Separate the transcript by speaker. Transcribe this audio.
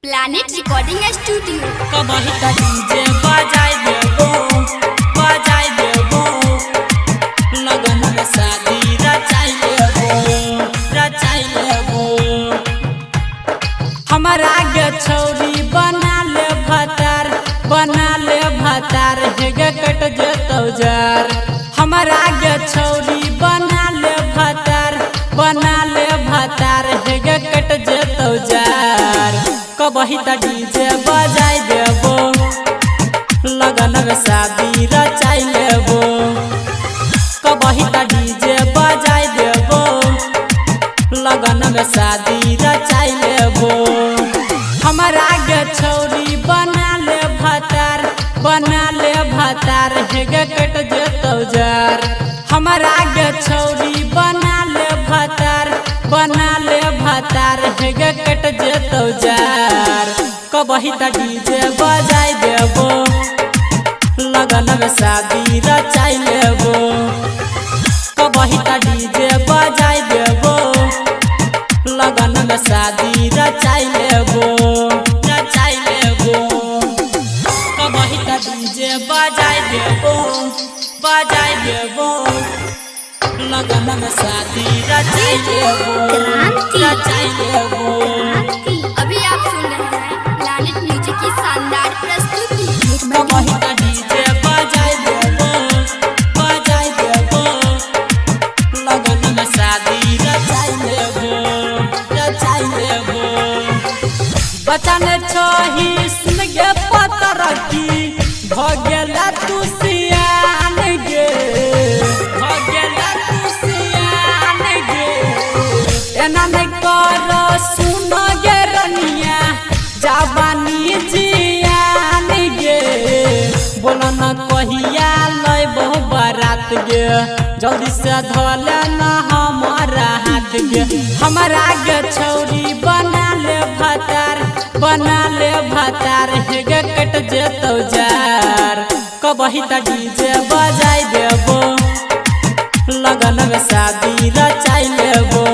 Speaker 1: Planet recording studio.
Speaker 2: कबही त DJ बजाई देबो लगन में शादी रचाई लेबो हमारा आगे छौरी बना ले भतार हेगे कट जेतौ जार। हमारा आगे छौरी बना ले भतार हेगे कट जेतौ जार। कबही त डीजे बजाई देबो लगन में शादी रचाई लेबो। कबही त डीजे बजाई देबो लगन में शादी रचाई लेबो। हमारा आगे छौरी बना ले भतार हेगे कट जेतौ जार। हमारा आगे छौरी बना ले भतार हेगे कट जेतौ जार। कबही त डीजे बजाई देबो लगन में शादी रचाई लेबो। कबही त डीजे बजाई देबो लगन में शादी रचाई लेबो कबही त डीजे बजाई देबो लगन में शादी रचाई लेबो
Speaker 1: अभी आप सुन रहे हैं प्लैनेट म्यूजिक की शानदार प्रस्तुति।
Speaker 2: कबही त डीजे बजाई देबो लगन में शादी रचाई लेबो बचन छही सुन गे पतरकी भगेला तू सियान गे एना में कर सुन गे रनिया जवानी जियान गे। बोलो न कहिया लैबो बारात गे जल्दी से धोले न हमारा हाथ गे। हमारा आगे छौरी बना ले भतार हेगे कट जेतौ जार। कबही त डीजे बजाई देबो लगन में शादी रचाई लेबो।